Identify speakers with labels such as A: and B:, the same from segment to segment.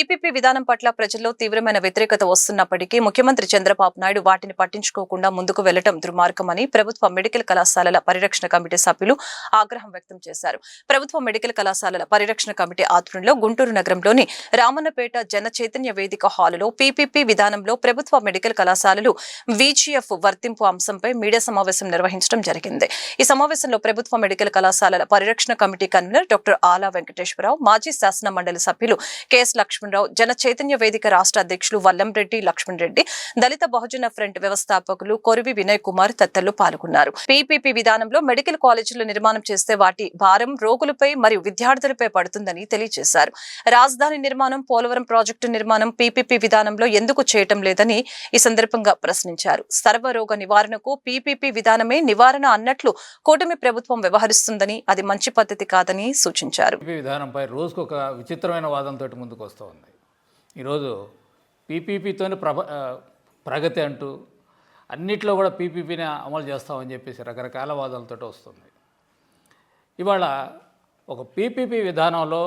A: PPP విధానం పట్ల ప్రజల్లో తీవ్రమైన వ్యతిరేకత వస్తున్నప్పటికీ ముఖ్యమంత్రి చంద్రబాబు నాయుడు వాటిని పట్టించుకోకుండా ముందుకు వెళ్లడం దుర్మార్గమని ప్రభుత్వ మెడికల్ కళాశాలల పరిరక్షణ కమిటీ సభ్యులు ఆగ్రహం వ్యక్తం చేశారు. ప్రభుత్వ మెడికల్ కళాశాలల పరిరక్షణ కమిటీ ఆధ్వర్యంలో గుంటూరు నగరంలోని రామన్నపేట జన చైతన్య వేదిక హాలులో పీపీపీ విధానంలో ప్రభుత్వ మెడికల్ కళాశాలలు వీజీఎఫ్ వర్తింపు అంశంపై మీడియా సమావేశం నిర్వహించడం జరిగింది. ఈ సమావేశంలో ప్రభుత్వ మెడికల్ కళాశాలల పరిరక్షణ కమిటీ కన్వీనర్ డాక్టర్ ఆలా వెంకటేశ్వరరావు, మాజీ శాసన మండలి సభ్యులు కెఎస్ లక్ష్మణరావు, జన చైతన్య వేదిక రాష్ట్ర అధ్యక్షులు వల్లంరెడ్డి లక్ష్మణ్ రెడ్డి, దళిత బహుజన ఫ్రంట్ వ్యవస్థాపకులు కొరివి వినయ్ కుమార్ తదితరులు పాల్గొన్నారు. పీపీపీ విధానంలో మెడికల్ కాలేజీలు నిర్మాణం చేస్తే వాటి భారం రోగులపై మరియు విద్యార్థులపై పడుతుందని తెలియజేశారు. రాజధాని నిర్మాణం, పోలవరం ప్రాజెక్టు నిర్మాణం పీపీపీ విధానంలో ఎందుకు చేయటం లేదని ఈ సందర్భంగా ప్రశ్నించారు. సర్వరోగ నివారణకు పీపీపీ విధానమే నివారణ అన్నట్లు కూటమి ప్రభుత్వం వ్యవహరిస్తుందని, అది మంచి పద్ధతి కాదని సూచించారు.
B: విధానంపై రోజుకు ఒక విచిత్రమైన వాదంతో ముందుకు వస్తూ ఉంది. ఈరోజు పీపీపీతోనే ప్రగతి అంటూ అన్నిట్లో కూడా పీపీపీని అమలు చేస్తామని చెప్పేసి రకరకాల వాదాలతో వస్తుంది. ఇవాళ ఒక పీపీపీ విధానంలో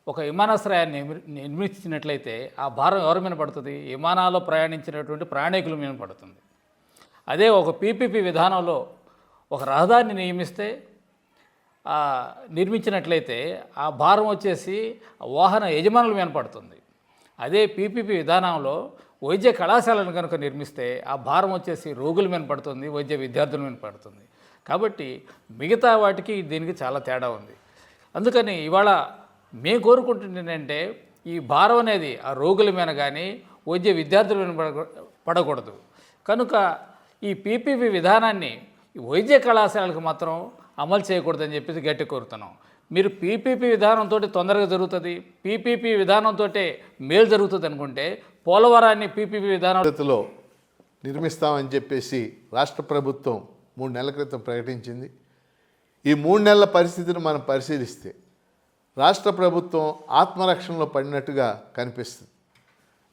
B: ఒక విమానాశ్రయాన్ని నిర్మించినట్లయితే ఆ భారం ఎవరి మీద పడుతుంది? విమానాల్లో ప్రయాణించినటువంటి ప్రయాణికుల మీద పడుతుంది. అదే ఒక పీపీపీ విధానంలో ఒక రహదారిని నిర్మించినట్లయితే ఆ భారం వచ్చేసి వాహన యజమానుల మీద పడుతుంది. అదే పీపీపీ విధానంలో వైద్య కళాశాలను కనుక నిర్మిస్తే ఆ భారం వచ్చేసి రోగుల మీద పడుతుంది, వైద్య విద్యార్థుల మీద పడుతుంది. కాబట్టి మిగతా వాటికి దీనికి చాలా తేడా ఉంది. అందుకని ఇవాళ మేము కోరుకుంటుంది ఏంటంటే ఈ భారం అనేది ఆ రోగుల మీద కానీ వైద్య విద్యార్థుల మీద పడకూడదు. కనుక ఈ పీపీపీ విధానాన్ని వైద్య కళాశాలకు మాత్రం అమలు చేయకూడదని చెప్పేసి గట్టి కోరుతున్నాం. మీరు పీపీపీ విధానంతో తొందరగా జరుగుతుంది, పీపీపీ విధానంతో మేలు జరుగుతుంది అనుకుంటే పోలవరాన్ని పీపీపీ విధానంలో
C: నిర్మిస్తామని చెప్పేసి రాష్ట్ర ప్రభుత్వం 3 నెలల క్రితం ప్రకటించింది. ఈ 3 నెలల పరిస్థితిని మనం పరిశీలిస్తే రాష్ట్ర ప్రభుత్వం ఆత్మరక్షణలో పడినట్టుగా కనిపిస్తుంది.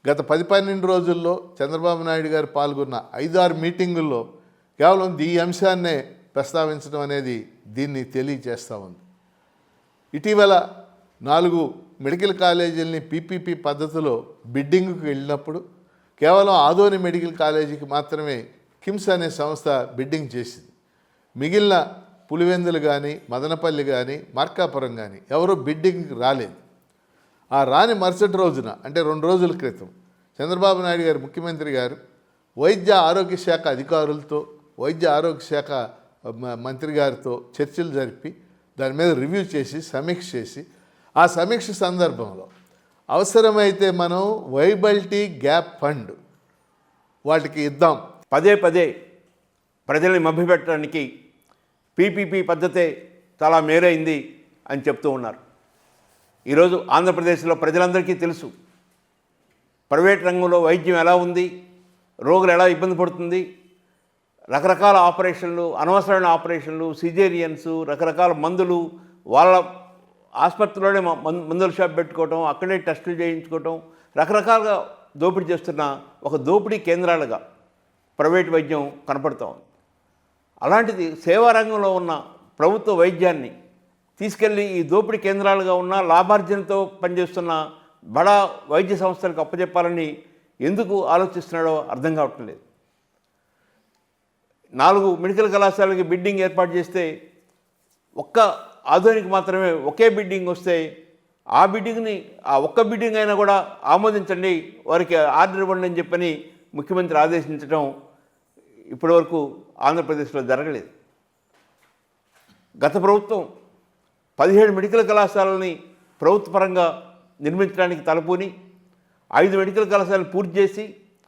C: గత 10-12 రోజుల్లో చంద్రబాబు నాయుడు గారు పాల్గొన్న 5-6 మీటింగుల్లో కేవలం ఈ అంశాన్నే ప్రస్తావించడం అనేది దీన్ని తెలియజేస్తూ ఉంది. ఇటీవల 4 మెడికల్ కాలేజీలని పీపీపీ పద్ధతిలో బిడ్డింగ్కి వెళ్ళినప్పుడు కేవలం ఆదోని మెడికల్ కాలేజీకి మాత్రమే కిమ్స్ అనే సంస్థ బిడ్డింగ్ చేసింది. మిగిలిన పులివెందులు కానీ, మదనపల్లి కానీ, మార్కాపురం కానీ ఎవరూ బిడ్డింగ్కి రాలేదు. ఆ రాని మరుసటి రోజున అంటే 2 రోజుల క్రితం చంద్రబాబు నాయుడు గారు ముఖ్యమంత్రి గారు వైద్య ఆరోగ్య శాఖ అధికారులతో, వైద్య ఆరోగ్య శాఖ మంత్రి గారితో చర్చలు జరిపి దాని మీద రివ్యూ చేసి సమీక్ష చేసి ఆ సమీక్ష సందర్భంలో అవసరమైతే మనం వైబిలిటీ గ్యాప్ ఫండ్ వాటికి ఇద్దాం.
D: పదే ప్రజల్ని మభ్యపెట్టడానికి పీపీపీ పద్ధతే చాలా మేలైంది అని చెప్తూ ఉన్నారు. ఈరోజు ఆంధ్రప్రదేశ్లో ప్రజలందరికీ తెలుసు ప్రైవేట్ రంగంలో వైద్యం ఎలా ఉంది, రోగులు ఎలా ఇబ్బంది పడుతుంది. రకరకాల ఆపరేషన్లు, అనవసరమైన ఆపరేషన్లు, సిజేరియన్స్, రకరకాల మందులు, వాళ్ళ ఆసుపత్రిలోనే మందుల షాప్ పెట్టుకోవటం, అక్కడే టెస్టులు చేయించుకోవటం, రకరకాలుగా దోపిడీ చేస్తున్న ఒక దోపిడీ కేంద్రాలుగా ప్రైవేట్ వైద్యం కనపడుతూ ఉంది. అలాంటిది సేవా రంగంలో ఉన్న ప్రభుత్వ వైద్యాన్ని తీసుకెళ్ళి ఈ దోపిడీ కేంద్రాలుగా ఉన్న లాభార్జనతో పనిచేస్తున్న బడా వైద్య సంస్థలకు అప్పచెప్పాలని ఎందుకు ఆలోచిస్తున్నాడో అర్థం కావటం లేదు. 4 మెడికల్ కళాశాలకి బిడ్డింగ్ ఏర్పాటు చేస్తే ఒక్క ఆధునిక మాత్రమే ఒకే బిడ్డింగ్ వస్తే ఆ బిడ్డింగ్ని ఆ ఒక్క బిడ్డింగ్ అయినా కూడా ఆమోదించండి, వారికి ఆర్డర్ ఇవ్వండి అని చెప్పని ముఖ్యమంత్రి ఆదేశించడం ఇప్పటివరకు ఆంధ్రప్రదేశ్లో జరగలేదు. గత ప్రభుత్వం 17 మెడికల్ కళాశాలని ప్రభుత్వపరంగా నిర్మించడానికి తలపూని 5 మెడికల్ కళాశాలను పూర్తి చేసి